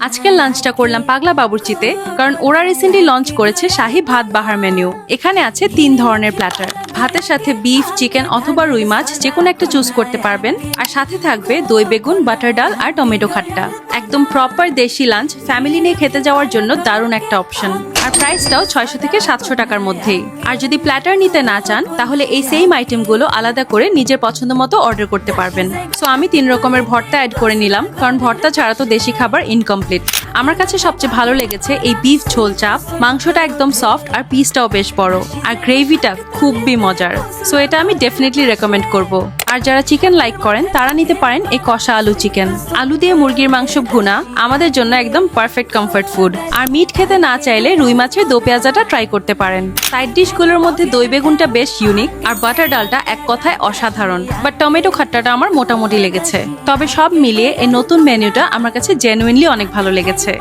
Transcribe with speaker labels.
Speaker 1: আজকের লাঞ্চটা করলাম পাগলা বাবুর্চিতে, কারণ ওরা রিসেন্টলি লঞ্চ করেছে শাহী ভাত বাহার মেনু। এখানে আছে 3 ধরনের প্ল্যাটার। ভাতের সাথে বিফ, চিকেন অথবা রুই মাছ যে কোনো একটা চুজ করতে পারবেন, আর সাথে থাকবে দই বেগুন, বাটার ডাল আর টমেটো খাট্টা। একদম প্রপার দেশি লাঞ্চ, ফ্যামিলি নিয়ে খেতে যাওয়ার জন্য দারুণ একটা অপশন। আর প্রাইসটাও 600 থেকে 700 টাকার মধ্যেই। আর যদি প্ল্যাটার নিতে না চান, তাহলে এই সেম আইটেমগুলো আলাদা করে নিজের পছন্দ মতো অর্ডার করতে পারবেন। সো আমি 3 রকমের ভর্তা অ্যাড করে নিলাম, কারণ ভর্তা ছাড়া তো দেশি খাবার ইনকমপ্লিট। আমার কাছে সবচেয়ে ভালো লেগেছে এই বিফ ঝোল চাপ। মাংসটা একদম সফট আর পিসটাও বেশ বড়, আর গ্রেভিটা খুবই মজার। সো এটা আমি ডেফিনেটলি রেকমেন্ড করব। আর যারা চিকেন লাইক করেন তারা নিতে পারেন এই কষা আলু চিকেন। আলু দিয়ে মুরগির মাংস ভুনা আমাদের জন্য একদম পারফেক্ট কমফর্ট ফুড। আর মিট খেতে না চাইলে রুই মাছের দো পেঁয়াজাটা ট্রাই করতে পারেন। সাইড ডিশগুলোর মধ্যে দই বেগুনটা বেশ ইউনিক, আর বাটার ডালটা এক কথায় অসাধারণ। বাট টমেটো খাট্টাটা আমার মোটামুটি লেগেছে। তবে সব মিলিয়ে এই নতুন মেনুটা আমার কাছে জেনুইনলি অনেক ভালো লেগেছে।